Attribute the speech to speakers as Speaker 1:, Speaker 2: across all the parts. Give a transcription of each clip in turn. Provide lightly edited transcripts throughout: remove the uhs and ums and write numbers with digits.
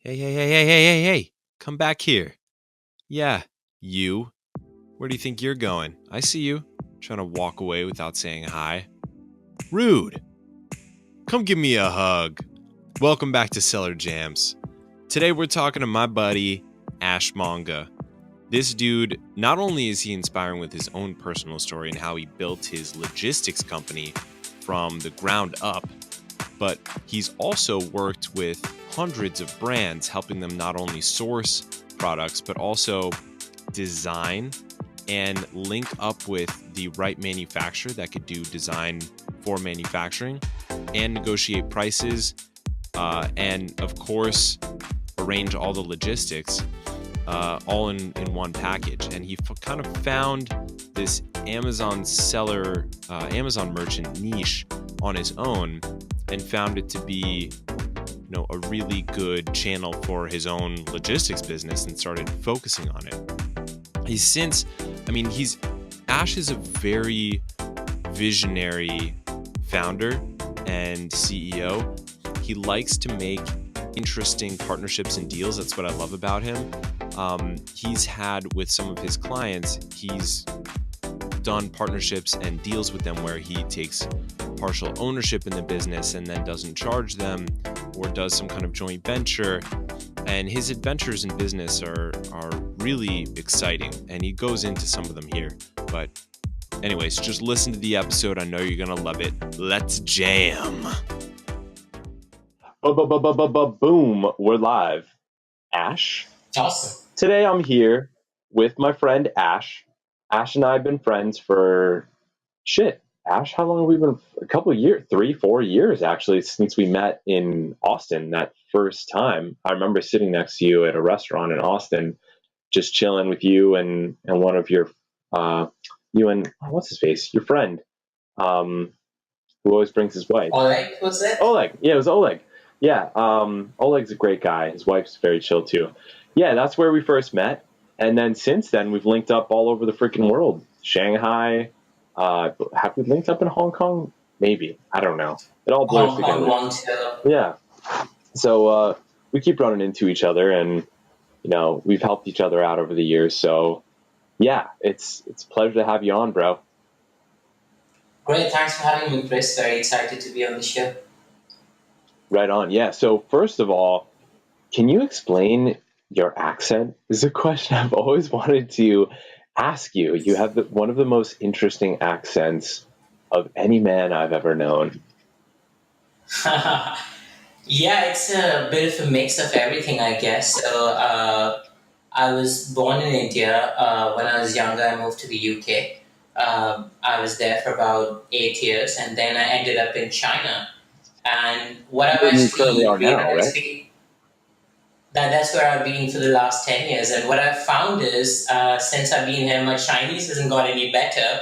Speaker 1: Hey. Come back here. Yeah, you. Where do you think you're going? I see you. Trying to walk away without saying hi. Rude. Come give me a hug. Welcome back to Cellar Jams. Today we're talking to my buddy, Ash Monga. This dude, not only is he inspiring with his own personal story and how he built his logistics company from the ground up, but he's also worked with hundreds of brands, helping them not only source products, but also design and link up with the right manufacturer that could do design for manufacturing and negotiate prices, and of course, arrange all the logistics all in one package. And he kind of found this Amazon seller, Amazon merchant niche on his own, and found it to be, a really good channel for his own logistics business, and started focusing on it. Ash is a very visionary founder and CEO. He likes to make interesting partnerships and deals. That's what I love about him. He's had with some of his clients, he's done partnerships and deals with them where he takes partial ownership in the business and then doesn't charge them, or does some kind of joint venture. And his adventures in business are really exciting, and he goes into some of them here. But anyways, just listen to the episode. I know you're gonna love it. Let's jam.
Speaker 2: Boom, we're live. Ash.
Speaker 3: Awesome.
Speaker 2: Today I'm here with my friend Ash. Ash and I have been friends for Ash, how long have we been? A couple of years, 3-4 years actually, since we met in Austin that first time. I remember sitting next to you at a restaurant in Austin, just chilling with you and one of your, what's his face? Your friend, who always brings his wife.
Speaker 3: Oleg, was it?
Speaker 2: Oleg. Yeah, it was Oleg. Yeah, Oleg's a great guy. His wife's very chill too. Yeah, that's where we first met. And then since then, we've linked up all over the freaking world. Shanghai. Have we linked up in Hong Kong? Maybe. I don't know. It all blurs together. Yeah. So we keep running into each other, and we've helped each other out over the years. So yeah, it's a pleasure to have you on, bro.
Speaker 3: Great. Thanks for having me, Chris. Very excited to be on the show.
Speaker 2: Right on. Yeah. So first of all, can you explain your accent? This is a question I've always wanted to ask you. You have one of the most interesting accents of any man I've ever known.
Speaker 3: Yeah, it's a bit of a mix of everything, I guess. So I was born in India. When I was younger, I moved to the UK. I was there for about 8 years, and then I ended up in China. And what I've actually realized, right? That's where I've been for the last 10 years. And what I've found is, since I've been here, my Chinese hasn't got any better,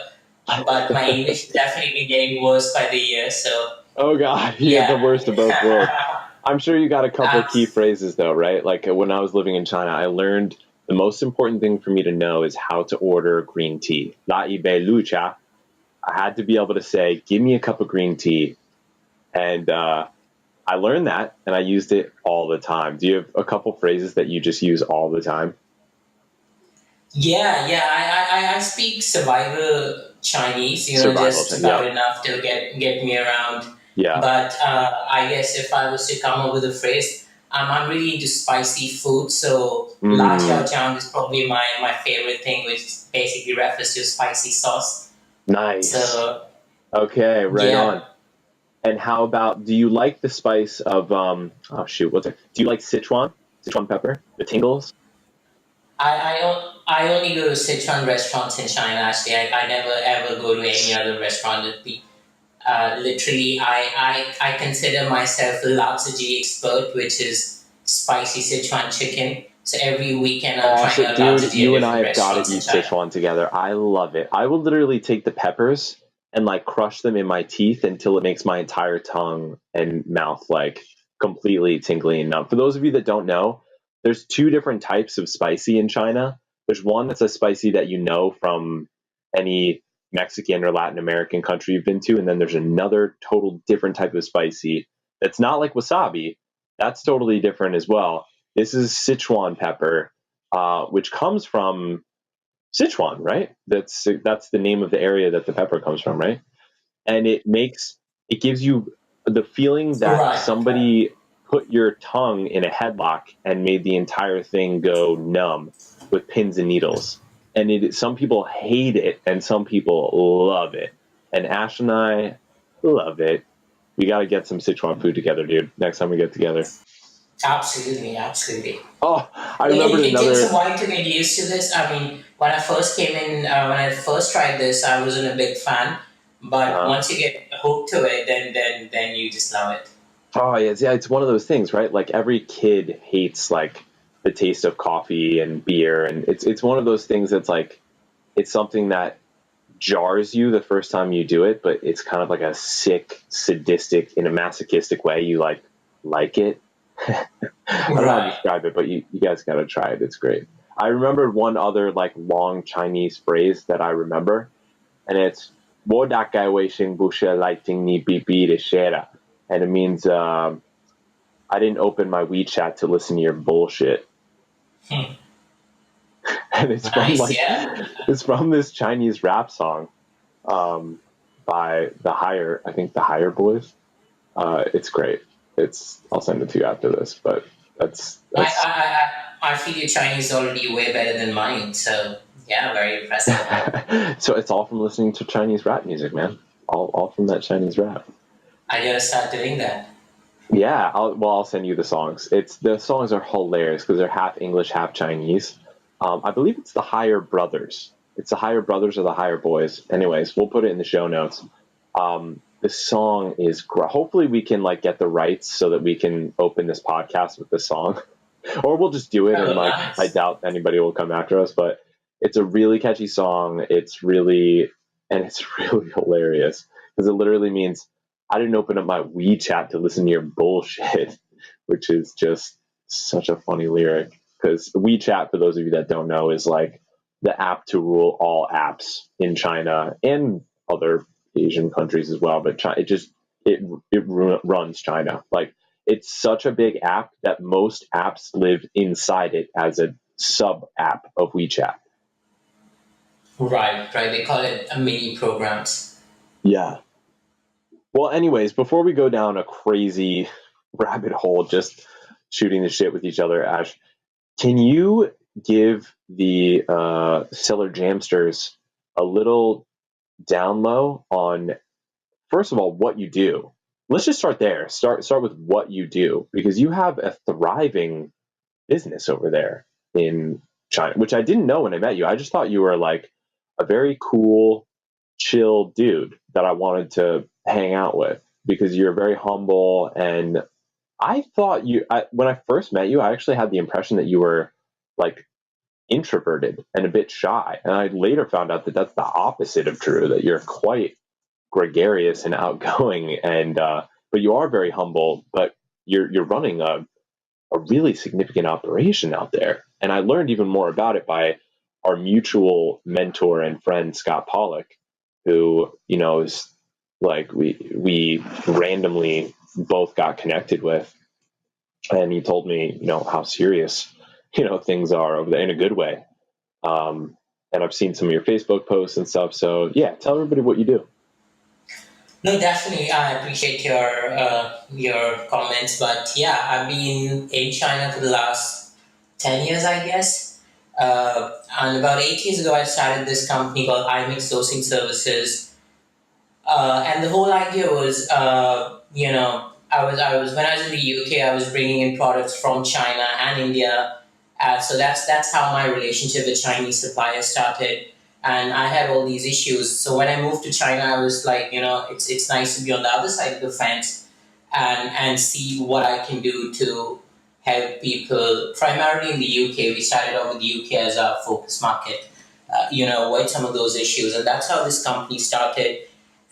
Speaker 3: but my English is definitely getting worse by the year. So.
Speaker 2: Oh, God. You have the worst of both worlds. I'm sure you got a couple of key phrases, though, right? Like when I was living in China, I learned the most important thing for me to know is how to order green tea. La Ibe Lu Cha. I had to be able to say, give me a cup of green tea. And I learned that, and I used it all the time. Do you have a couple phrases that you just use all the time?
Speaker 3: Yeah. I speak survival Chinese, just about enough to get me around.
Speaker 2: Yeah.
Speaker 3: But I guess if I was to come up with a phrase, I'm really into spicy food. So La Jiao Jiang is probably my favorite thing, which basically refers to spicy sauce.
Speaker 2: Nice.
Speaker 3: So,
Speaker 2: okay, right on. And how about, do you like the spice of, do you like Sichuan pepper, the tingles?
Speaker 3: I only go to Sichuan restaurants in China, actually. I never ever go to any other restaurant. Literally, I consider myself a Lapsaji expert, which is spicy Sichuan chicken. So every weekend I'm trying out Lapsaji.
Speaker 2: Dude, you and I have got to eat Sichuan together. I love it. I will literally take the peppers and crush them in my teeth until it makes my entire tongue and mouth completely tingly and numb. For those of you that don't know, there's 2 different types of spicy in China. There's one that's a spicy that from any Mexican or Latin American country you've been to, and then there's another total different type of spicy that's not like wasabi. That's totally different as well. This is Sichuan pepper, which comes from Sichuan, right? That's the name of the area that the pepper comes from, right? And it gives you the feeling that
Speaker 3: Right.
Speaker 2: somebody put your tongue in a headlock and made the entire thing go numb with pins and needles. And some people hate it and some people love it. And Ash and I love it. We got to get some Sichuan food together, dude. Next time we get together.
Speaker 3: Absolutely, absolutely.
Speaker 2: Oh, I remembered
Speaker 3: It takes a
Speaker 2: another.
Speaker 3: while to get used to this. I mean, when I first came in, when I first tried this, I wasn't a big fan. But
Speaker 2: Uh,
Speaker 3: once you get hooked to it, then you just love it.
Speaker 2: oh, yeah, it's one of those things, right? Like every kid hates like the taste of coffee and beer, and it's one of those things that's like it's something that jars you the first time you do it, but it's kind of like a sick, sadistic, in a masochistic way. You like it. I don't know how to
Speaker 3: Right.
Speaker 2: describe it, but you guys got to try it. It's great. I remember one other like long Chinese phrase that I remember, and it's "wo da gai wei xing bu she lai ting ni bi bi de she da," and it means I didn't open my WeChat to listen to your bullshit.
Speaker 3: Hmm.
Speaker 2: And
Speaker 3: Nice. Yeah.
Speaker 2: it's from this Chinese rap song um, by I think the Higher Boys. It's great. I'll send it to you after this, but
Speaker 3: I,
Speaker 2: that's
Speaker 3: I, I feel your Chinese is already way better than mine. So yeah, very impressive.
Speaker 2: so it's all from listening to Chinese rap music, man. All from that Chinese rap.
Speaker 3: I gotta start doing that.
Speaker 2: Yeah, I'll send you the songs. The songs are hilarious because they're half English, half Chinese. I believe it's the Higher Brothers. It's the Higher Brothers or the Higher Boys. Anyways, we'll put it in the show notes. The song is hopefully we can like get the rights so that we can open this podcast with the song, or we'll just do it and
Speaker 3: Oh,
Speaker 2: like I
Speaker 3: nice.
Speaker 2: doubt anybody will come after us. But it's a really catchy song. It's really hilarious because it literally means I didn't open up my WeChat to listen to your bullshit, which is just such a funny lyric. Because WeChat, for those of you that don't know, is like the app to rule all apps in China and other Asian countries as well. But China, it runs China. Like it's such a big app that most apps live inside it as a sub app of WeChat.
Speaker 3: Right, right. They call it a mini programs.
Speaker 2: Yeah. Well, anyways, before we go down a crazy rabbit hole, just shooting the shit with each other, Ash, can you give the Stellar Jamsters a little down low on, first of all, what you do? Let's just start there. Start with what you do because you have a thriving business over there in China, which I didn't know when I met you. I just thought you were like a very cool, chill dude that I wanted to hang out with because you're very humble. And I thought when I first met you, I actually had the impression that you were like introverted and a bit shy. And I later found out that that's the opposite of true, that you're quite gregarious and outgoing. And, but you are very humble, but you're running a really significant operation out there. And I learned even more about it by our mutual mentor and friend, Scott Pollock, who, is like we randomly both got connected with. And he told me, how serious, things are over there in a good way. And I've seen some of your Facebook posts and stuff. So yeah, tell everybody what you do.
Speaker 3: No, definitely. I appreciate your comments, but yeah, I've been in China for the last 10 years, I guess. And about 8 years ago, I started this company called iMix Sourcing Services. And the whole idea was, I was when I was in the UK, I was bringing in products from China and India. So that's how my relationship with Chinese suppliers started. And I had all these issues. So when I moved to China, I was like, it's nice to be on the other side of the fence and see what I can do to help people. Primarily in the UK, we started off with the UK as our focus market. Avoid some of those issues, and that's how this company started.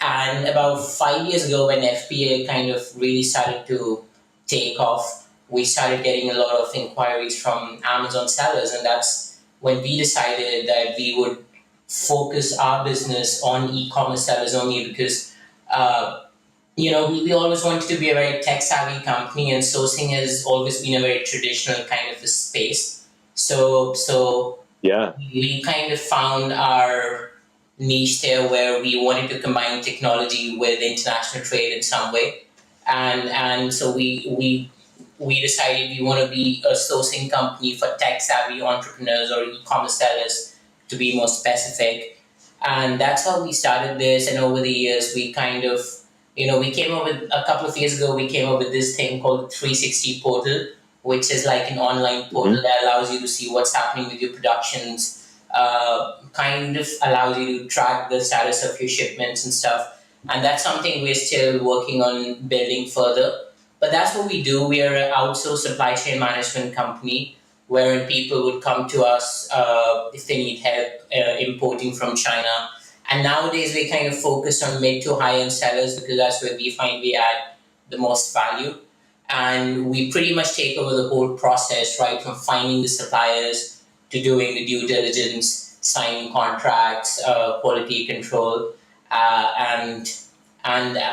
Speaker 3: And about 5 years ago, when FBA kind of really started to take off, we started getting a lot of inquiries from Amazon sellers, and that's when we decided that we would focus our business on e-commerce sellers only because we always wanted to be a very tech savvy company, and sourcing has always been a very traditional kind of a space. So
Speaker 2: Yeah.
Speaker 3: we kind of found our niche there where we wanted to combine technology with international trade in some way, and so we decided we want to be a sourcing company for tech savvy entrepreneurs or e-commerce sellers, to be more specific. And that's how we started this. And over the years, we kind of, we came up with, a couple of years ago, we came up with this thing called 360 Portal, which is like an online
Speaker 2: Hmm.
Speaker 3: portal that allows you to see what's happening with your productions, kind of allows you to track the status of your shipments and stuff. And that's something we're still working on building further. But that's what we do. We are an outsourced supply chain management company wherein people would come to us if they need help importing from China. And nowadays, we kind of focus on mid to high end sellers because that's where we find we add the most value. And we pretty much take over the whole process, right from finding the suppliers to doing the due diligence, signing contracts, quality control, and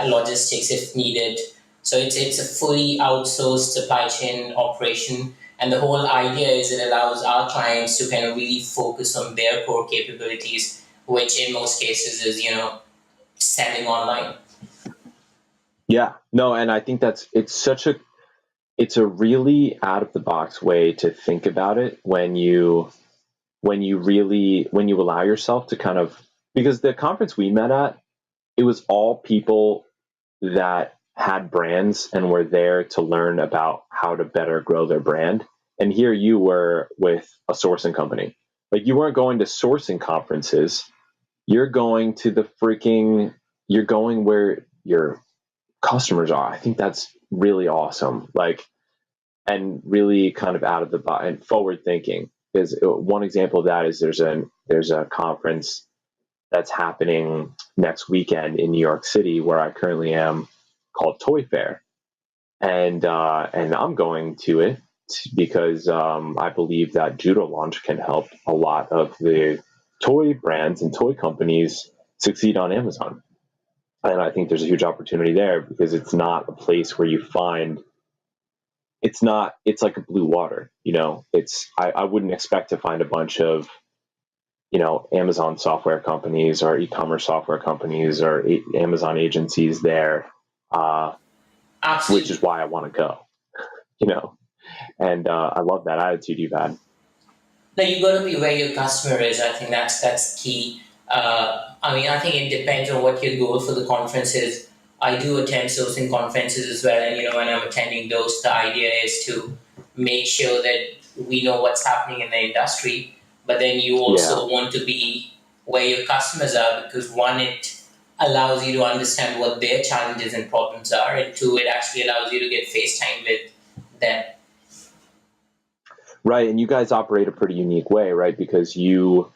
Speaker 3: logistics if needed. So it's a fully outsourced supply chain operation, and the whole idea is it allows our clients to kind of really focus on their core capabilities, which in most cases is selling online.
Speaker 2: Yeah. No, and I think it's a really out of the box way to think about it when you allow yourself to kind of, because the conference we met at, it was all people that had brands and were there to learn about how to better grow their brand. And here you were with a sourcing company. Like, you weren't going to sourcing conferences. You're going to you're going where your customers are. I think that's really awesome. Like, and really kind of out of the box and forward thinking. Is one example of that is there's a conference that's happening next weekend in New York City where I currently am, called Toy Fair, and I'm going to it because I believe that Judo Launch can help a lot of the toy brands and toy companies succeed on Amazon. And I think there's a huge opportunity there because it's not a place where you find, it's like a blue water, I wouldn't expect to find a bunch of, Amazon software companies or e-commerce software companies or Amazon agencies there, which is
Speaker 3: Absolutely.
Speaker 2: why I want to go, you know, and I love that attitude you've had.
Speaker 3: No, you got to be where your customer is. I think that's key. I mean, I think it depends on what your goal for the conference is. I do attend sourcing conferences as well, and when I'm attending those, the idea is to make sure that we know what's happening in the industry. But then you
Speaker 2: Yeah.
Speaker 3: also want to be where your customers are because one, it allows you to understand what their challenges and problems are, and two, it actually allows you to get face time with them.
Speaker 2: Right. And you guys operate a pretty unique way, right? Because you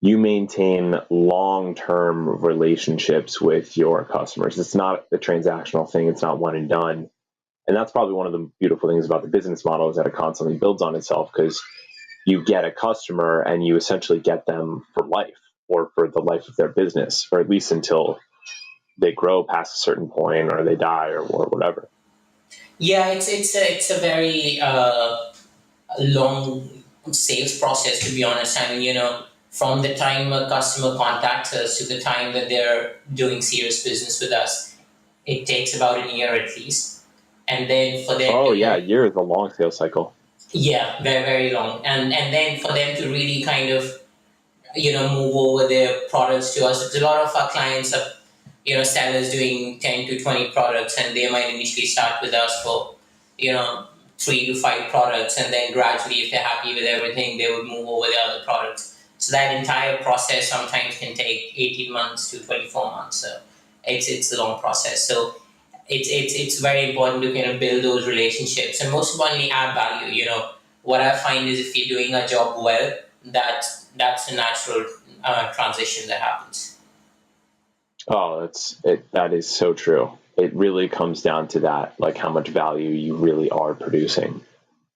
Speaker 2: maintain long-term relationships with your customers. It's not a transactional thing. It's not one and done. And that's probably one of the beautiful things about the business model is that it constantly builds on itself because you get a customer and you essentially get them for life or for the life of their business, or at least until they grow past a certain point or they die or whatever.
Speaker 3: Yeah, it's a very long sales process, to be honest. I mean, from the time a customer contacts us to the time that they're doing serious business with us, it takes about a year at least. And then for them
Speaker 2: Oh yeah, a
Speaker 3: to,
Speaker 2: year is a long sales cycle.
Speaker 3: yeah, very, very long. And then for them to really kind of, move over their products to us, because a lot of our clients are, sellers doing 10 to 20 products, and they might initially start with us for, you know, 3 to 5 products, and then gradually, if they're happy with everything, they would move over the other products. So that entire process sometimes can take 18 months to 24 months. So it's a long process. So it's very important to kind of build those relationships and most importantly add value. What I find is if you're doing a job well, that's a natural transition that happens.
Speaker 2: Oh, that is so true. It really comes down to that, like how much value you really are producing.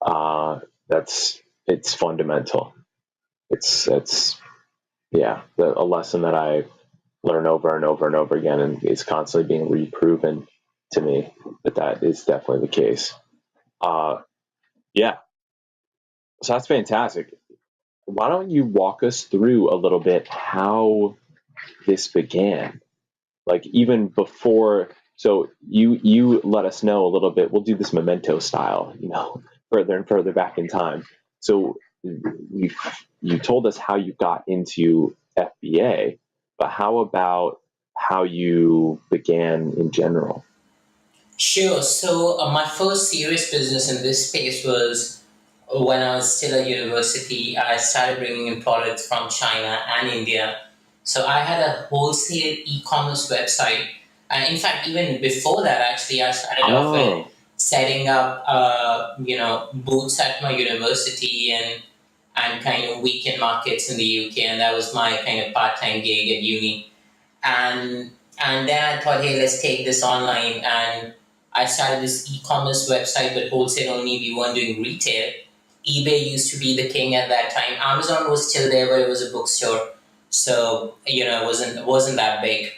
Speaker 2: Uh, it's fundamental. It's yeah, a lesson that I learn over and over and over again, and it's constantly being reproven. to me that is definitely the case. Yeah, so that's fantastic. Why don't you walk us through a little bit how this began? Like even before, so you let us know a little bit. We'll do this memento style, further and further back in time. So you told us how you got into FBA, but how about how you began in general?
Speaker 3: Sure. So my first serious business in this space was when I was still at university. I started bringing in products from China and India. So I had a wholesale e-commerce website. In fact, even before that, actually, I started off with
Speaker 2: Oh,
Speaker 3: setting up, booths at my university and kind of weekend markets in the UK, and that was my kind of part-time gig at uni. And then I thought, hey, let's take this online, and I started this e-commerce website, but wholesale only. We weren't doing retail. eBay used to be the king at that time. Amazon was still there, but it was a bookstore, so it wasn't that big.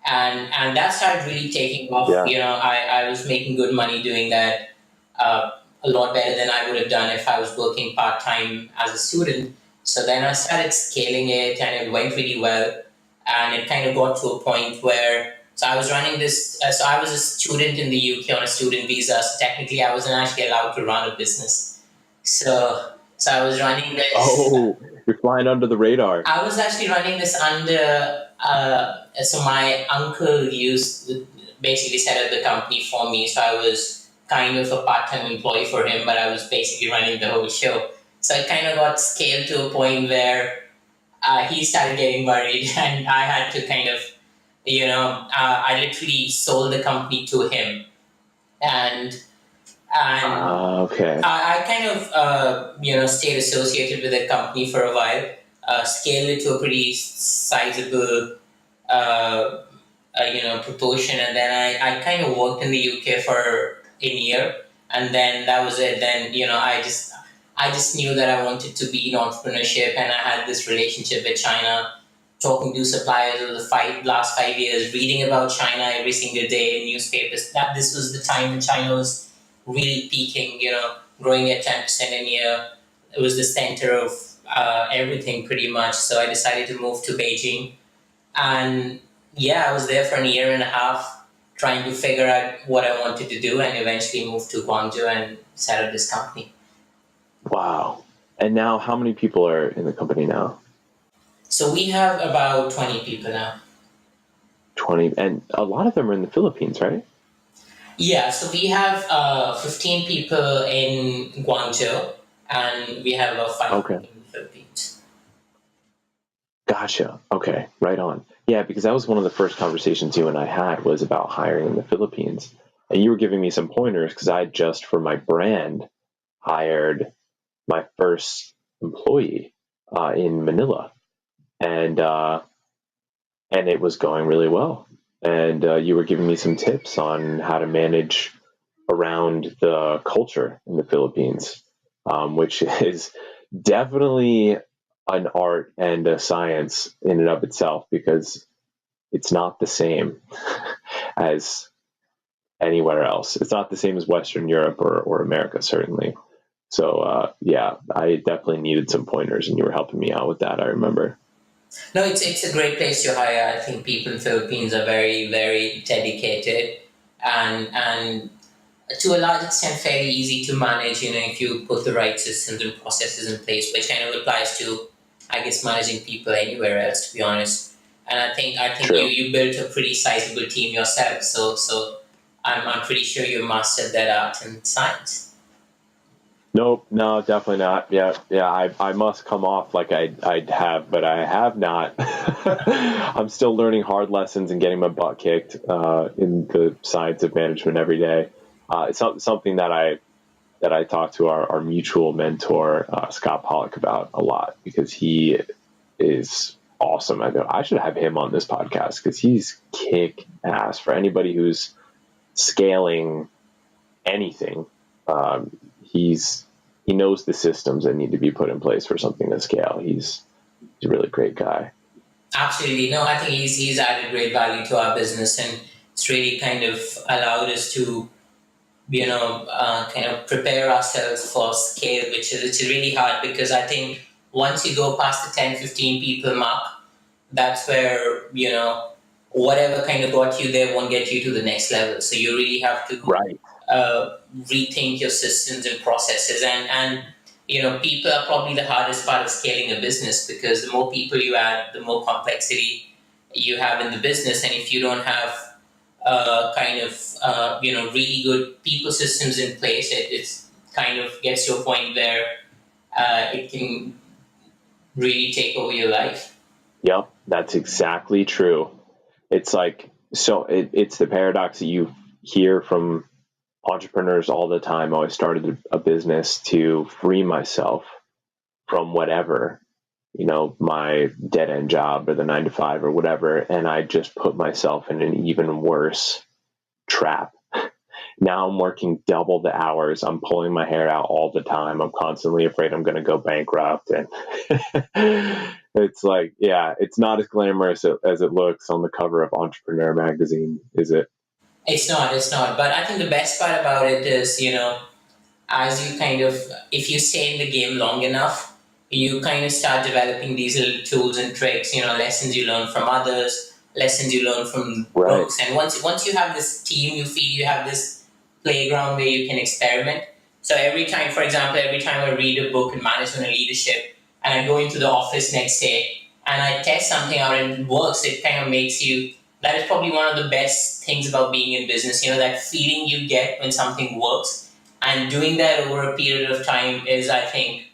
Speaker 3: And that started really taking off.
Speaker 2: yeah.
Speaker 3: I was making good money doing that, uh, a lot better than I would have done if I was working part time as a student. So then I started scaling it, and it went really well. And it kind of got to a point where, so I was running this. So I was a student in the UK on a student visa. So technically, I wasn't actually allowed to run a business. So I was running this.
Speaker 2: Oh, you're flying under the radar.
Speaker 3: I was actually running this under. So my uncle used basically set up the company for me. So I was kind of a part-time employee for him, but I was basically running the whole show. So it kind of got scaled to a point where he started getting worried, and I had to kind of, I literally sold the company to him, and
Speaker 2: Okay.
Speaker 3: I kind of, stayed associated with the company for a while, scaled it to a pretty sizable, proportion, and then I kind of worked in the UK for a year, and then that was it. Then, I just knew that I wanted to be in entrepreneurship, and I had this relationship with China, talking to suppliers over the last 5 years, reading about China every single day in newspapers. That this was the time when China was really peaking, growing at 10% a year. It was the center of everything pretty much. So I decided to move to Beijing. And yeah, I was there for a year and a half trying to figure out what I wanted to do, and eventually moved to Guangzhou and set up this company.
Speaker 2: Wow. And now, how many people are in the company now?
Speaker 3: So we have about 20 people now.
Speaker 2: 20, and a lot of them are in the Philippines, right?
Speaker 3: Yeah, so we have 15 people in Guangzhou, and we have about 5
Speaker 2: Okay.
Speaker 3: in the Philippines.
Speaker 2: Gotcha. Okay. Right on. Yeah, because that was one of the first conversations you and I had was about hiring in the Philippines. And you were giving me some pointers because I just, for my brand, hired my first employee in Manila. And it was going really well. And you were giving me some tips on how to manage around the culture in the Philippines, which is definitely an art and a science in and of itself because it's not the same as anywhere else. It's not the same as Western Europe or America, certainly. So, yeah, I definitely needed some pointers, and you were helping me out with that, I remember.
Speaker 3: No, it's a great place to hire. I think people in the Philippines are very, very dedicated, and to a large extent fairly easy to manage, if you put the right systems and processes in place, which kind of applies to, I guess, managing people anywhere else, to be honest. And I think you,
Speaker 2: True.
Speaker 3: you built a pretty sizable team yourself, so I'm pretty sure you mastered that art and science.
Speaker 2: Nope, no, definitely not. Yeah, yeah. I must come off like I'd have, but I have not. I'm still learning hard lessons and getting my butt kicked in the science of management every day. It's something that I talk to our mutual mentor Scott Pollock about a lot because he is awesome. I know I should have him on this podcast because he's kick ass for anybody who's scaling anything. He knows the systems that need to be put in place for something to scale. He's a really great guy.
Speaker 3: Absolutely. No, I think he's added great value to our business. And It's really kind of allowed us to, kind of prepare ourselves for scale, which is really hard because I think once you go past the 10, 15 people mark, that's where, whatever kind of got you there won't get you to the next level. So you really have to
Speaker 2: Right.
Speaker 3: rethink your systems and processes. And people are probably the hardest part of scaling a business because the more people you add, the more complexity you have in the business. And if you don't have kind of really good people systems in place, it's kind of gets to a point where it can really take over your life.
Speaker 2: Yep, that's exactly true. It's like, so it's the paradox that you hear from entrepreneurs all the time. Oh, I started a business to free myself from whatever, my dead end job or the 9 to 5 or whatever. And I just put myself in an even worse trap. Now I'm working double the hours. I'm pulling my hair out all the time. I'm constantly afraid I'm going to go bankrupt. And it's like, yeah, it's not as glamorous as it looks on the cover of Entrepreneur magazine, is it?
Speaker 3: It's not. But I think the best part about it is, as you kind of, if you stay in the game long enough, you kind of start developing these little tools and tricks, lessons you learn from others, lessons you learn from
Speaker 2: Right.
Speaker 3: books. And once you have this team, you feel you have this playground where you can experiment. So for example, every time I read a book in management and leadership, and I go into the office next day and I test something out and it works, it kind of makes you. That is probably one of the best things about being in business. That feeling you get when something works, and doing that over a period of time is, I think,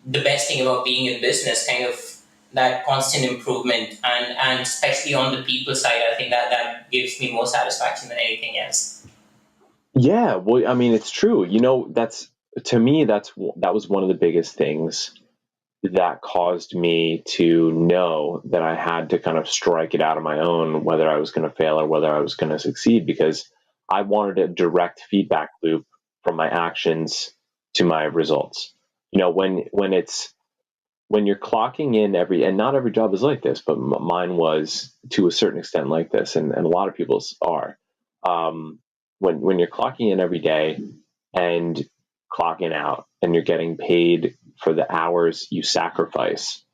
Speaker 3: the best thing about being in business. Kind of that constant improvement, and especially on the people side, I think that gives me more satisfaction than anything else.
Speaker 2: Yeah, well, I mean, it's true. That's to me, that was one of the biggest things that caused me to know that I had to kind of strike it out on my own, whether I was going to fail or whether I was going to succeed, because I wanted a direct feedback loop from my actions to my results. When you're clocking in and not every job is like this, but mine was to a certain extent like this, and a lot of people's are. When you're clocking in every day and clocking out, and you're getting paid for the hours you sacrifice,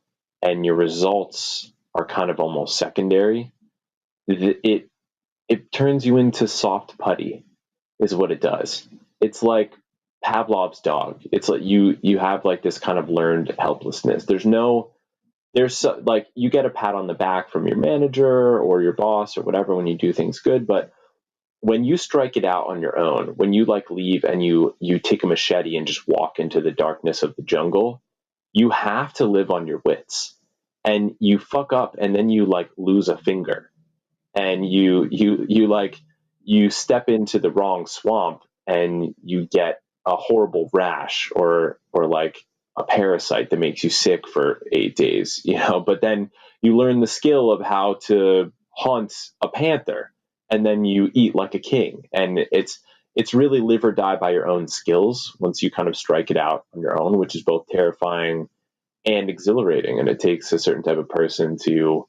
Speaker 2: and your results are kind of almost secondary, it turns you into soft putty, is what it does. It's like Pavlov's dog. It's like you have like this kind of learned helplessness. Like you get a pat on the back from your manager or your boss or whatever when you do things good, but when you strike it out on your own, when you like leave and you take a machete and just walk into the darkness of the jungle, you have to live on your wits. And you fuck up and then you like lose a finger, and you step into the wrong swamp and you get a horrible rash or like a parasite that makes you sick for 8 days, but then you learn the skill of how to hunt a panther, and then you eat like a king. And it's really live or die by your own skills once you kind of strike it out on your own, which is both terrifying and exhilarating. And it takes a certain type of person to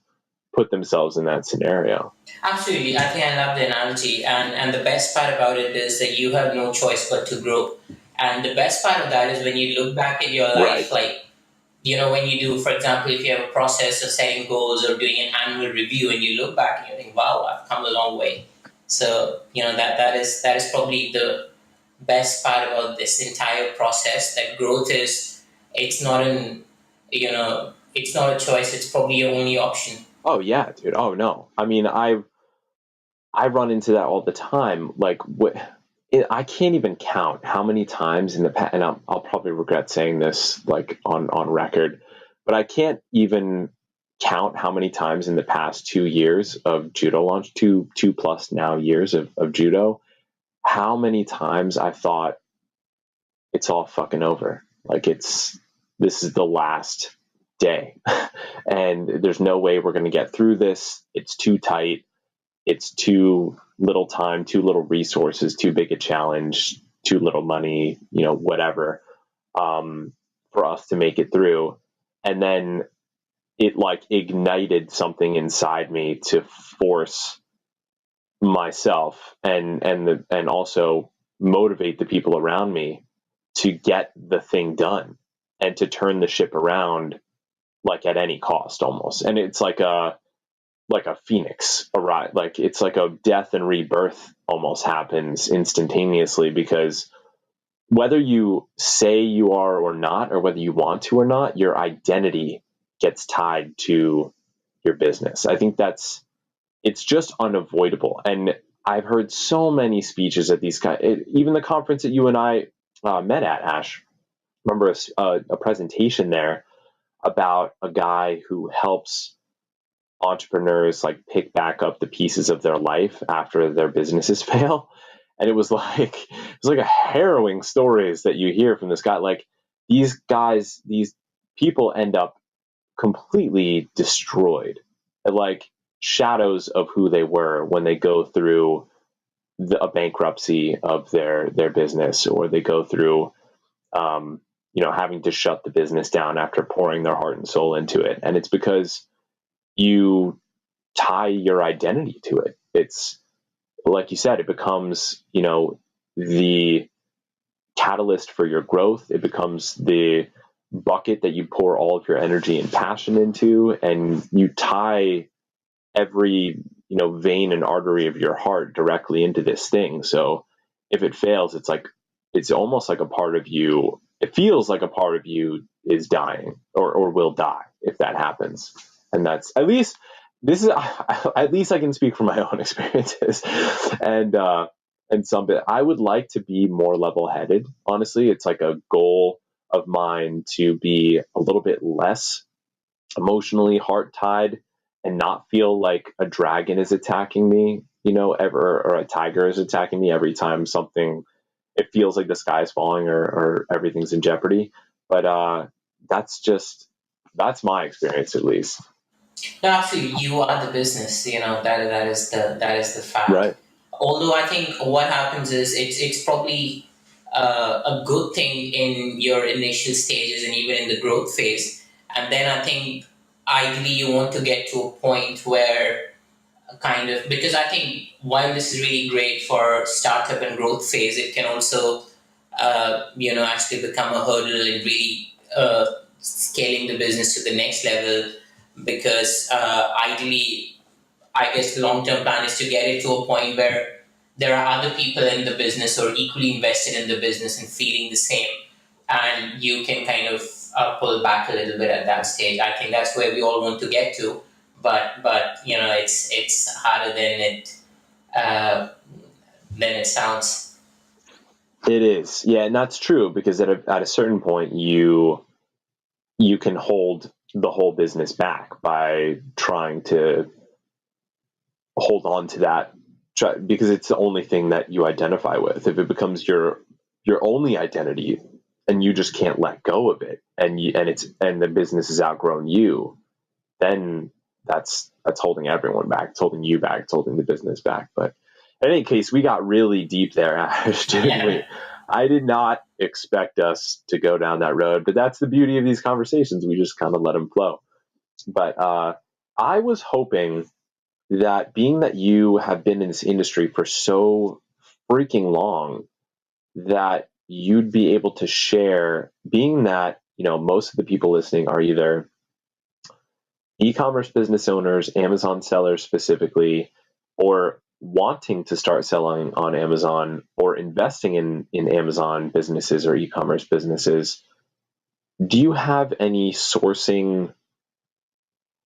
Speaker 2: put themselves in that scenario.
Speaker 3: Absolutely, I think I love the analogy, and the best part about it is that you have no choice but to grow. And the best part of that is when you look back at your
Speaker 2: Right.
Speaker 3: life, like, when you do, for example, if you have a process of setting goals or doing an annual review, and you look back and you think, "Wow, I've come a long way." So that is probably the best part about this entire process. That growth is, it's not it's not a choice. It's probably your only option.
Speaker 2: Oh yeah, dude. Oh no. I mean, I run into that all the time. Like I can't even count how many times in the past, and I'll probably regret saying this like on record, but I can't even count how many times in the past 2 years of judo launch, two plus now years of judo, how many times I thought it's all fucking over. Like this is the last day, and there's no way we're going to get through this. It's too tight. It's too little time, too little resources, too big a challenge, too little money, whatever, for us to make it through. And then it like ignited something inside me to force myself and also motivate the people around me to get the thing done and to turn the ship around, like at any cost almost. And it's like a phoenix, right? Like it's like a death and rebirth almost happens instantaneously, because whether you say you are or not, or whether you want to or not, your identity gets tied to your business. I think it's just unavoidable. And I've heard so many speeches at these guys, even the conference that you and I met at, Ash. Remember a presentation there about a guy who helps entrepreneurs like pick back up the pieces of their life after their businesses fail. And it was like a harrowing stories that you hear from this guy. Like these guys, these people end up completely destroyed, like shadows of who they were when they go through a bankruptcy of their business, or they go through having to shut the business down after pouring their heart and soul into it. And it's because you tie your identity to it. It's like you said, it becomes, the catalyst for your growth. It becomes the bucket that you pour all of your energy and passion into, and you tie every, vein and artery of your heart directly into this thing. So if it fails, it's almost like a part of you. It feels like a part of you is dying or will die if that happens. And that's at least I can speak from my own experiences. And some bit, I would like to be more level-headed. Honestly, it's like a goal of mine to be a little bit less emotionally heart-tied and not feel like a dragon is attacking me, or a tiger is attacking me every time it feels like the sky's falling or everything's in jeopardy. But that's my experience, at least.
Speaker 3: No, actually, you are the business. That is the fact.
Speaker 2: Right.
Speaker 3: Although I think what happens is it's probably a good thing in your initial stages and even in the growth phase, and then I think ideally you want to get to a point where kind of, because I think while this is really great for startup and growth phase, it can also actually become a hurdle in really scaling the business to the next level, because ideally, I guess the long-term plan is to get it to a point where there are other people in the business or equally invested in the business and feeling the same, and you can kind of pull back a little bit at that stage. I think that's where we all want to get to, but it's harder than it sounds.
Speaker 2: It is, yeah, and that's true, because at a certain point you can hold the whole business back by trying to hold on to that, because it's the only thing that you identify with. If it becomes your only identity and you just can't let go of it, and the business has outgrown you, then that's holding everyone back. It's holding you back. It's holding the business back. But in any case, we got really deep there, Ash, didn't we? I did not expect us to go down that road, but that's the beauty of these conversations. We just kind of let them flow. But I was hoping that, being that you have been in this industry for so freaking long, that you'd be able to share, being that, most of the people listening are either e-commerce business owners, Amazon sellers specifically, or wanting to start selling on Amazon, or investing in Amazon businesses or e-commerce businesses. Do you have any sourcing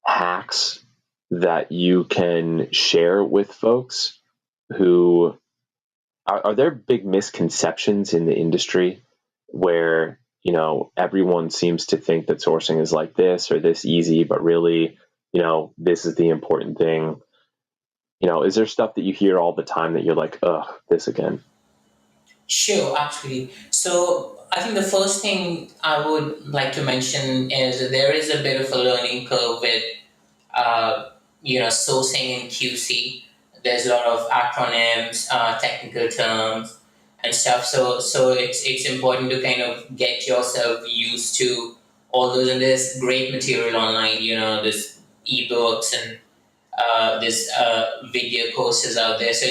Speaker 2: hacks that you can share with folks who are there big misconceptions in the industry where, everyone seems to think that sourcing is like this or this easy, but really, this is the important thing? Is there stuff that you hear all the time that you're like, ugh, this again?
Speaker 3: Sure, actually. So I think the first thing I would like to mention is that there is a bit of a learning curve with sourcing in QC. There's a lot of acronyms, technical terms, and stuff. So it's important to kind of get yourself used to all those. And there's great material online. There's ebooks and There's video courses out there, so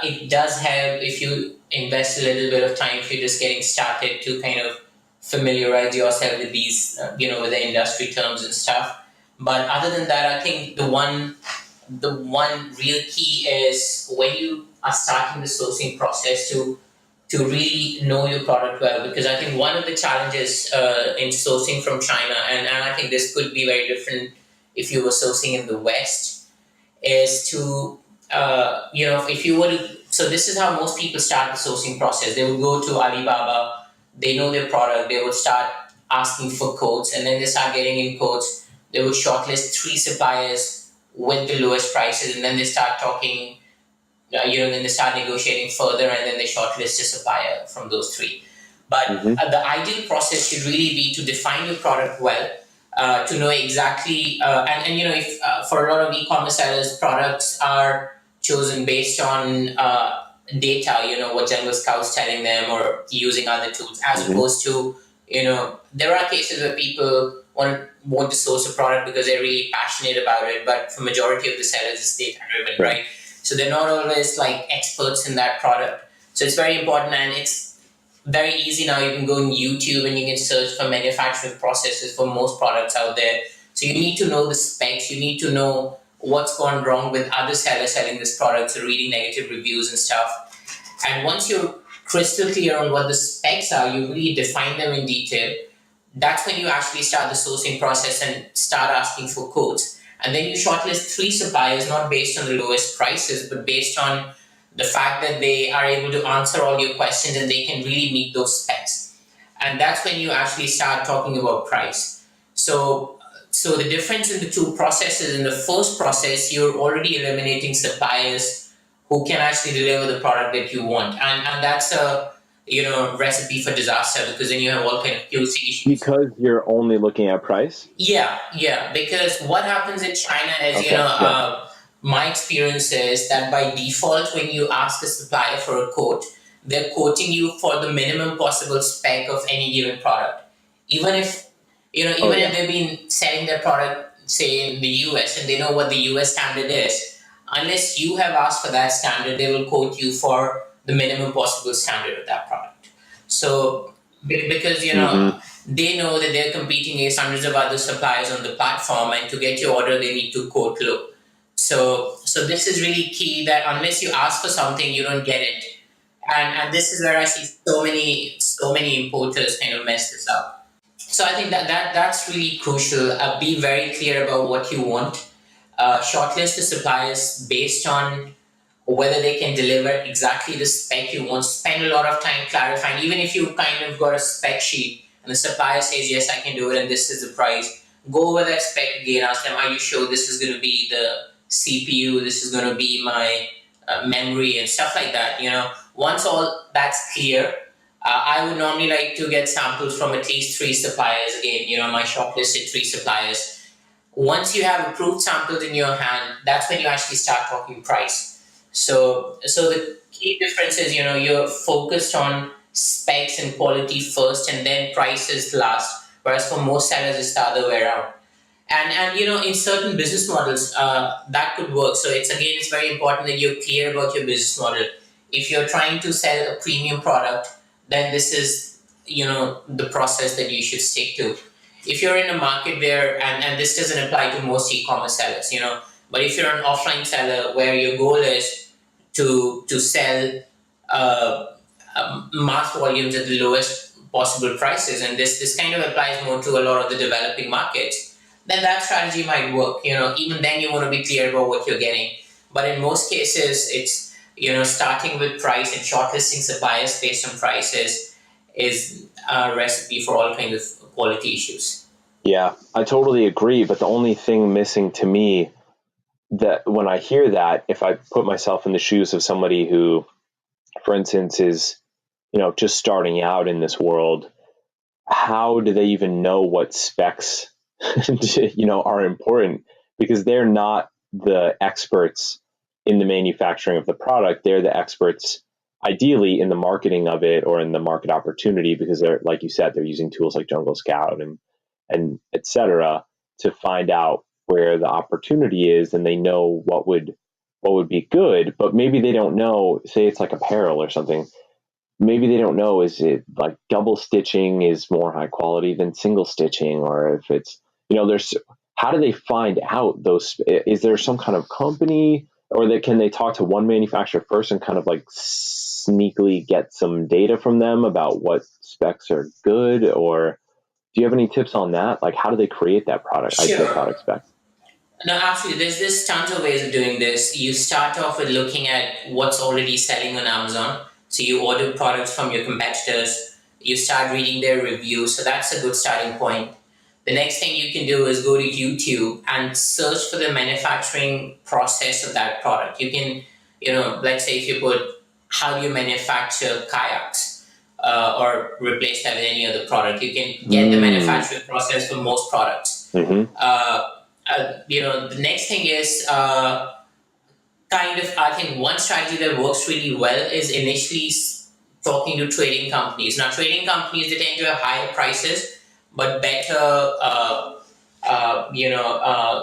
Speaker 3: it does help if you invest a little bit of time if you're just getting started to kind of familiarize yourself with these, with the industry terms and stuff. But other than that, I think the one real key is when you are starting the sourcing process to really know your product well, because I think one of the challenges in sourcing from China, and I think this could be very different if you were sourcing in the West, is to if you were to, so this is how most people start the sourcing process. They would go to Alibaba, they know their product, they would start asking for quotes, and then they start getting in quotes. They would shortlist three suppliers with the lowest prices, and then they start talking, then they start negotiating further, and then they shortlist a supplier from those three. But the ideal process should really be to define your product well, to know exactly, if for a lot of e-commerce sellers, products are chosen based on data, what Jungle Scout's telling them or using other tools, as opposed to, there are cases where people want to source a product because they're really passionate about it, but for majority of the sellers, it's data driven, right? So they're not always like experts in that product. So it's very important, and it's very easy now. You can go on YouTube and you can search for manufacturing processes for most products out there. So you need to know the specs. You need to know what's gone wrong with other sellers selling this product, so reading negative reviews and stuff. And once you're crystal clear on what the specs are, you really define them in detail. That's when you actually start the sourcing process and start asking for quotes. And then you shortlist three suppliers, not based on the lowest prices, but based on the fact that they are able to answer all your questions and they can really meet those specs. And that's when you actually start talking about price. So the difference in the two processes, in the first process, you're already eliminating suppliers who can actually deliver the product that you want. And that's a recipe for disaster, because then you have all kind of QC issues.
Speaker 2: Because you're only looking at price?
Speaker 3: Yeah. Because what happens in China is, my experience is that by default, when you ask a supplier for a quote, they're quoting you for the minimum possible spec of any given product. Even if if they've been selling their product, say in the US, and they know what the US standard is, unless you have asked for that standard, they will quote you for the minimum possible standard of that product. So because they know that they're competing against hundreds of other suppliers on the platform, and to get your order, they need to quote low. So this is really key, that unless you ask for something, you don't get it. And this is where I see so many importers kind of mess this up. So I think that's really crucial. Be very clear about what you want. Shortlist the suppliers based on whether they can deliver exactly the spec you want. Spend a lot of time clarifying, even if you kind of got a spec sheet and the supplier says, yes, I can do it, and this is the price. Go over that spec again, ask them, are you sure this is going to be the CPU, this is going to be my memory and stuff like that. Once all that's clear, I would normally like to get samples from at least three suppliers. Again, my shortlisted three suppliers. Once you have approved samples in your hand, that's when you actually start talking price. So the key difference is, you're focused on specs and quality first, and then price is last. Whereas for most sellers, it's the other way around. And in certain business models, that could work. So it's very important that you're clear about your business model. If you're trying to sell a premium product, then this is the process that you should stick to. If you're in a market where, and this doesn't apply to most e-commerce sellers, but if you're an offline seller where your goal is to sell mass volumes at the lowest possible prices, and this kind of applies more to a lot of the developing markets, then that strategy might work. Even then you want to be clear about what you're getting. But in most cases, it's starting with price and shortlisting suppliers based on prices is a recipe for all kinds of quality issues.
Speaker 2: Yeah, I totally agree. But the only thing missing to me, that when I hear that, if I put myself in the shoes of somebody who, for instance, is just starting out in this world, how do they even know what specs are important? Because they're not the experts in the manufacturing of the product. They're the experts ideally in the marketing of it or in the market opportunity, because they're, like you said, they're using tools like Jungle Scout and et cetera to find out where the opportunity is, and they know what would be good, but maybe they don't know, say it's like apparel or something. Maybe they don't know, is it like double stitching is more high quality than single stitching, or if it's, there's, how do they find out those? Is there some kind of company, or can they talk to one manufacturer first and kind of like sneakily get some data from them about what specs are good? Or do you have any tips on that? Like, how do they create that product, ideal
Speaker 3: Sure.
Speaker 2: product spec?
Speaker 3: No, absolutely. There's tons of ways of doing this. You start off with looking at what's already selling on Amazon. So you order products from your competitors. You start reading their reviews. So that's a good starting point. The next thing you can do is go to YouTube and search for the manufacturing process of that product. You can, let's say if you put how do you manufacture kayaks, or replace that with any other product, you can get the manufacturing process for most products.
Speaker 2: Mm-hmm.
Speaker 3: The next thing is I think one strategy that works really well is initially talking to trading companies. Now, trading companies, they tend to have higher prices, but better,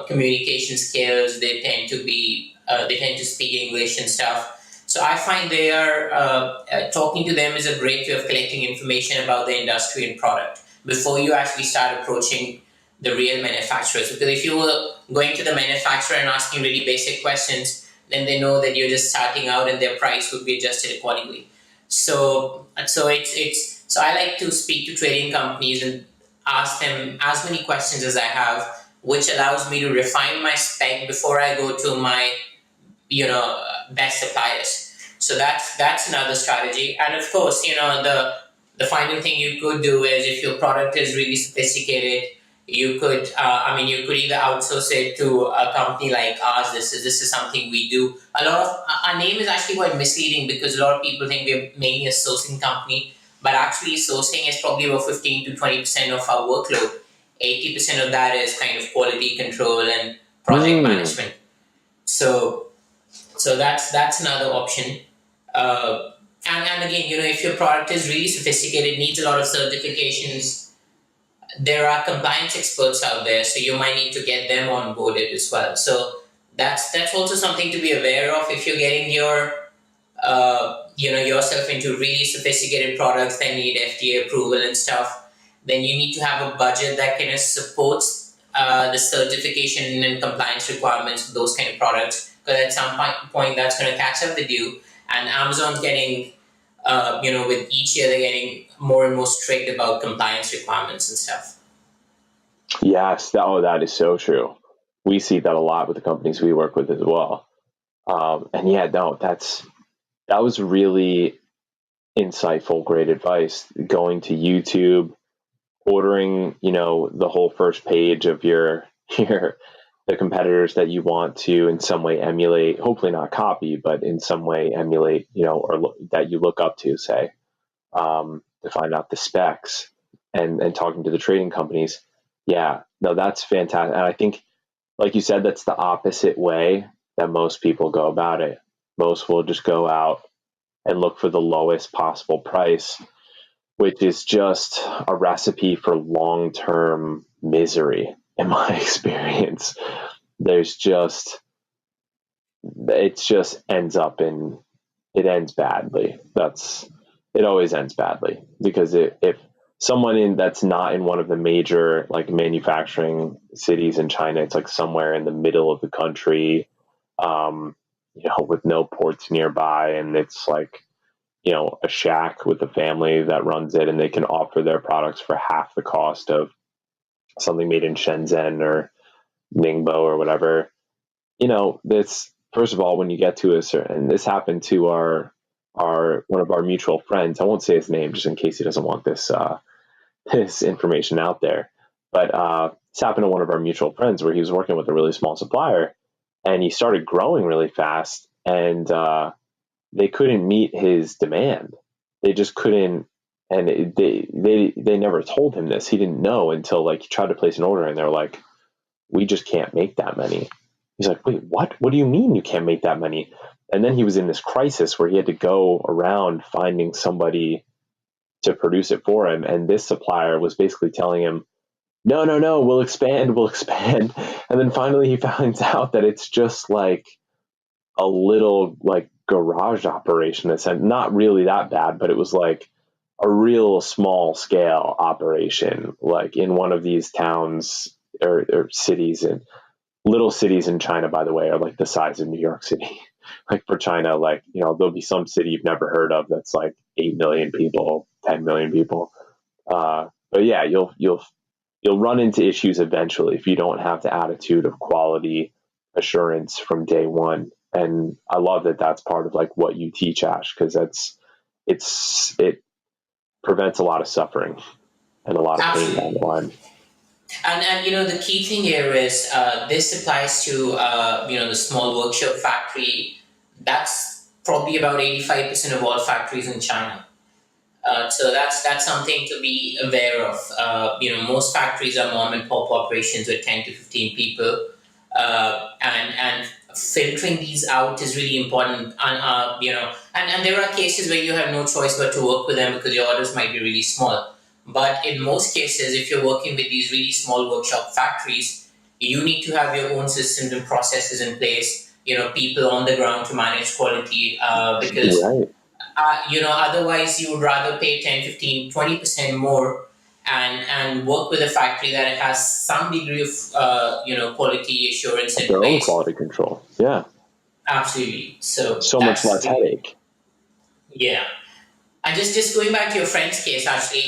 Speaker 3: communication skills. They tend to speak English and stuff. So I find they are talking to them is a great way of collecting information about the industry and product before you actually start approaching the real manufacturers. Because if you were going to the manufacturer and asking really basic questions, then they know that you're just starting out and their price would be adjusted accordingly. So I like to speak to trading companies and ask them as many questions as I have, which allows me to refine my spec before I go to my best suppliers. So that's another strategy. And of course, the final thing you could do is, if your product is really sophisticated, you could you could either outsource it to a company like ours. This is something we do. A lot of our name is actually quite misleading, because a lot of people think we're mainly a sourcing company, but actually sourcing is probably about 15 to 20% of our workload. 80% of that is kind of quality control and project management. So that's another option. And again, if your product is really sophisticated, needs a lot of certifications, there are compliance experts out there, so you might need to get them onboarded as well. So that's also something to be aware of. If you're getting yourself into really sophisticated products that need FDA approval and stuff, then you need to have a budget that kind of supports the certification and compliance requirements of those kind of products. Because at some point that's going to catch up with you, and Amazon's getting, with each year they're getting more and more strict about compliance requirements and stuff.
Speaker 2: Yes, that is so true. We see that a lot with the companies we work with as well. And yeah, no, that was really insightful, great advice. Going to YouTube, ordering, the whole first page of the competitors that you want to in some way emulate, hopefully not copy, but in some way emulate, or that you look up to, say, to find out the specs, and talking to the trading companies. Yeah, no, that's fantastic. And I think, like you said, that's the opposite way that most people go about it. Most will just go out and look for the lowest possible price, which is just a recipe for long-term misery, in my experience. It ends badly. It always ends badly, because if someone that's not in one of the major like manufacturing cities in China, it's like somewhere in the middle of the country, with no ports nearby, and it's like, a shack with a family that runs it, and they can offer their products for half the cost of something made in Shenzhen or Ningbo or whatever. This, first of all, when you get to a certain, and this happened to our one of our mutual friends. I won't say his name just in case he doesn't want this information out there. But this happened to one of our mutual friends, where he was working with a really small supplier, and he started growing really fast, and they couldn't meet his demand. They just couldn't, and they never told him this. He didn't know until like he tried to place an order, and they're like, "We just can't make that many." He's like, "Wait, what? What do you mean you can't make that many?" And then he was in this crisis where he had to go around finding somebody to produce it for him. And this supplier was basically telling him, no, we'll expand. And then finally he finds out that it's just like a little like garage operation. It's not really that bad, but it was like a real small scale operation, like in one of these towns or cities, and little cities in China, by the way, are like the size of New York City. Like for China, like, there'll be some city you've never heard of that's like 8 million people, 10 million people. But yeah, you'll run into issues eventually if you don't have the attitude of quality assurance from day one. And I love that that's part of like what you teach, Ash, because it prevents a lot of suffering and a lot of pain down
Speaker 3: Absolutely.
Speaker 2: the line.
Speaker 3: And the key thing here is this applies to the small workshop factory. That's probably about 85% of all factories in China. So that's something to be aware of. Most factories are mom and pop operations with 10 to 15 people, and filtering these out is really important. And there are cases where you have no choice but to work with them because your orders might be really small. But in most cases, if you're working with these really small workshop factories, you need to have your own systems and processes in place. People on the ground to manage quality, because
Speaker 2: Right.
Speaker 3: otherwise you would rather pay 10, 15, 20% more and work with a factory that has some degree of quality assurance in
Speaker 2: Their own
Speaker 3: place.
Speaker 2: quality control. Yeah.
Speaker 3: Absolutely. So
Speaker 2: So much less headache.
Speaker 3: yeah. And just going back to your friend's case, actually,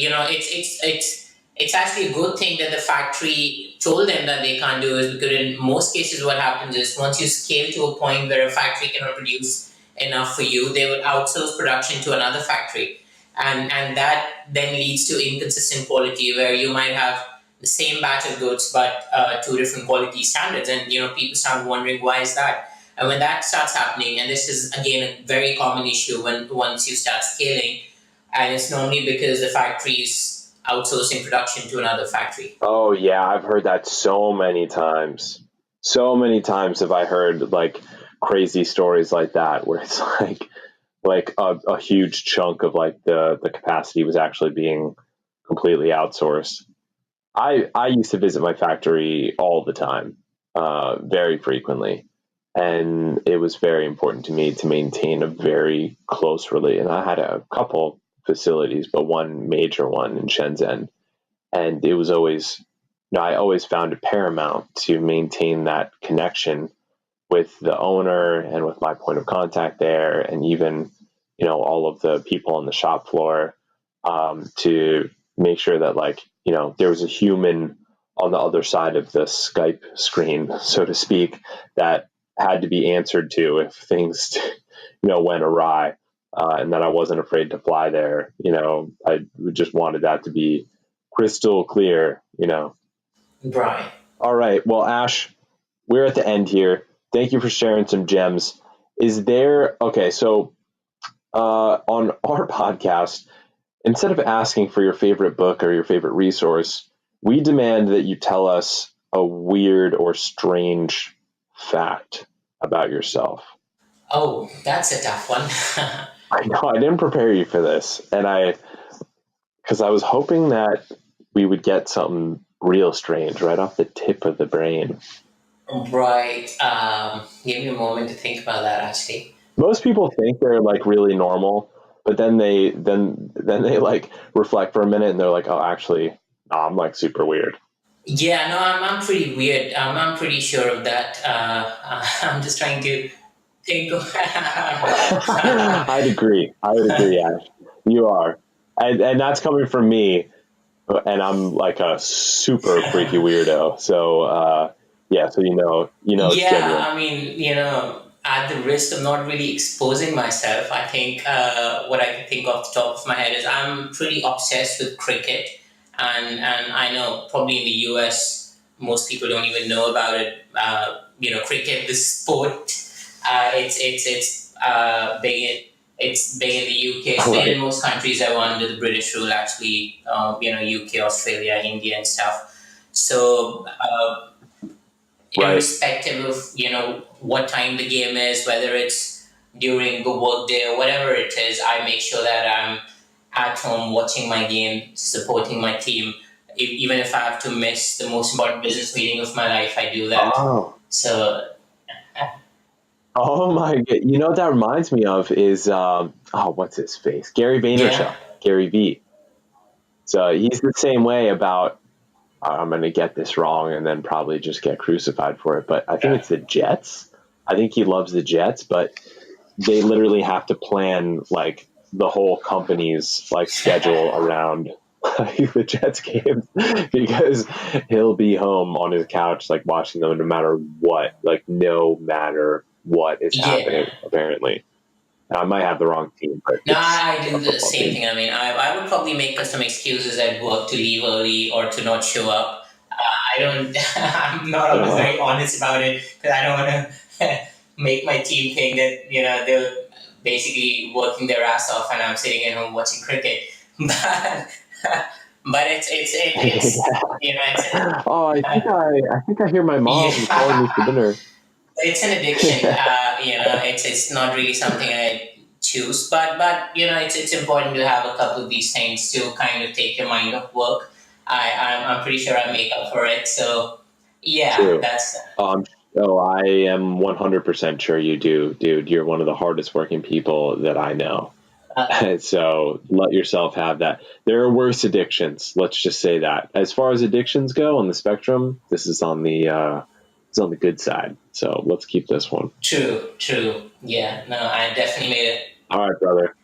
Speaker 3: it's actually a good thing that the factory told them that they can't do it, because in most cases what happens is once you scale to a point where a factory cannot produce enough for you, they will outsource production to another factory. And that then leads to inconsistent quality, where you might have the same batch of goods but two different quality standards, and people start wondering why is that. And when that starts happening, and this is again a very common issue when once you start scaling, and it's normally because the factory is outsourcing production to another factory.
Speaker 2: Oh yeah, I've heard that so many times. So many times have I heard like crazy stories like that where it's like a huge chunk of like the capacity was actually being completely outsourced. I used to visit my factory all the time, very frequently, and it was very important to me to maintain a very close relation. And I had a couple facilities, but one major one in Shenzhen, and it was always, I always found it paramount to maintain that connection with the owner and with my point of contact there, and even all of the people on the shop floor, to make sure that like there was a human on the other side of the Skype screen, so to speak, that had to be answered to if things went awry, and that I wasn't afraid to fly there. I just wanted that to be crystal clear.
Speaker 3: Right.
Speaker 2: All right, well, Ash, we're at the end here. Thank you for sharing some gems. Is there okay? So on our podcast, instead of asking for your favorite book or your favorite resource, we demand that you tell us a weird or strange fact about yourself.
Speaker 3: Oh, that's a tough one.
Speaker 2: I know I didn't prepare you for this, and because I was hoping that we would get something real strange right off the tip of the brain.
Speaker 3: Right. Give me a moment to think about that, actually.
Speaker 2: Most people think they're like really normal, but then they like reflect for a minute and they're like, oh, actually, no, I'm like super weird.
Speaker 3: Yeah, no, I'm pretty weird. I'm pretty sure of that. I'm just trying to think of.
Speaker 2: I'd agree. Ash. You are, and that's coming from me, and I'm like a super freaky weirdo. So yeah, so it's
Speaker 3: Yeah,
Speaker 2: genuine.
Speaker 3: I mean, at the risk of not really exposing myself, I think what I can think off the top of my head is I'm pretty obsessed with cricket, and I know probably in the US most people don't even know about it. Cricket, the sport, it's big in it's big in the UK. It's big in
Speaker 2: Right,
Speaker 3: most countries that were under the British rule, actually. UK, Australia, India, and stuff. So.
Speaker 2: right,
Speaker 3: Irrespective of what time the game is, whether it's during the work day or whatever it is, I make sure that I'm at home watching my game, supporting my team. even if I have to miss the most important business meeting of my life, I do that.
Speaker 2: Oh.
Speaker 3: So
Speaker 2: Oh my god! You know what that reminds me of is what's his face? Gary Vaynerchuk,
Speaker 3: yeah,
Speaker 2: Gary V. So he's the same way about. I'm going to get this wrong and then probably just get crucified for it. But I think it's the Jets. I think he loves the Jets, but they literally have to plan like the whole company's like schedule around the Jets games because he'll be home on his couch like watching them no matter what, like no matter what is happening.
Speaker 3: yeah.
Speaker 2: Apparently, I might have the wrong team, but
Speaker 3: No,
Speaker 2: it's
Speaker 3: I
Speaker 2: a
Speaker 3: do the
Speaker 2: football
Speaker 3: same
Speaker 2: team.
Speaker 3: thing. I mean, I would probably make some excuses at work to leave early or to not show up. I don't. I'm not always
Speaker 2: Uh,
Speaker 3: very honest about it because I don't want to make my team think that they're basically working their ass off and I'm sitting at home watching cricket. But it's it's
Speaker 2: oh, I think I hear my mom calling me for
Speaker 3: yeah.
Speaker 2: dinner.
Speaker 3: It's an addiction. It's not really something I choose, but it's important to have a couple of these things to kind of take your mind off work. I'm pretty sure I make up for it. So yeah,
Speaker 2: True.
Speaker 3: that's
Speaker 2: Um, I am 100% sure you do, dude. You're one of the hardest working people that I know. So let yourself have that. There are worse addictions. Let's just say that. As far as addictions go on the spectrum, this is on the good side. So let's keep this one.
Speaker 3: true. True. Yeah. No, I definitely made it.
Speaker 2: All right, brother.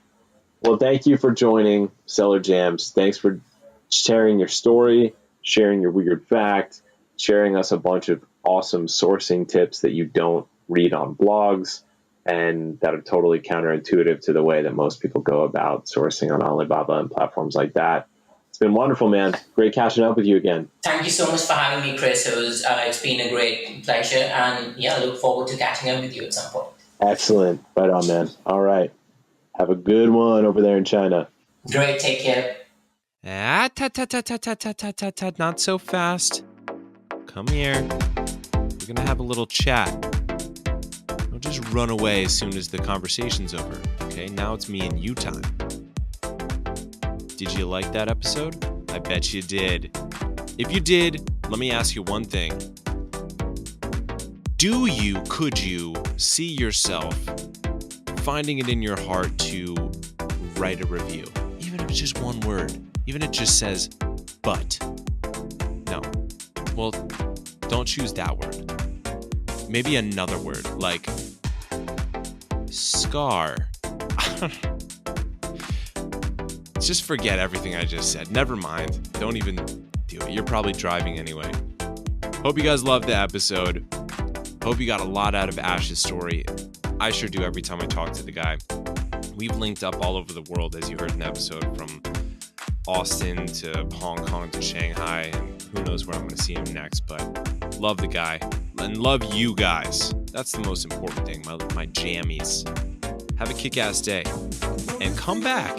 Speaker 2: Well, thank you for joining Cellar Jams. Thanks for sharing your story, sharing your weird fact, sharing us a bunch of awesome sourcing tips that you don't read on blogs and that are totally counterintuitive to the way that most people go about sourcing on Alibaba and platforms like that. It's been wonderful, man. Great catching up with you again.
Speaker 3: Thank you so much for having me, Chris. It's been a great pleasure, and yeah, I look forward to catching up with you at some point.
Speaker 2: Excellent. Right on, man. All right. Have a good one over there in China.
Speaker 3: Great. Take care.
Speaker 1: Not so fast. Come here. We're gonna have a little chat. Don't just run away as soon as the conversation's over. Okay, now it's me and you time. Did you like that episode? I bet you did. If you did, let me ask you one thing. Could you see yourself finding it in your heart to write a review? Even if it's just one word. Even if it just says, but. No. Well, don't choose that word. Maybe another word, like scar. Just forget everything I just said. Never mind. Don't even do it. You're probably driving anyway. Hope you guys loved the episode. Hope you got a lot out of Ash's story. I sure do every time I talk to the guy. We've linked up all over the world, as you heard in the episode, from Austin to Hong Kong to Shanghai, and who knows where I'm going to see him next, but love the guy and love you guys. That's the most important thing, my jammies. Have a kick-ass day and come back.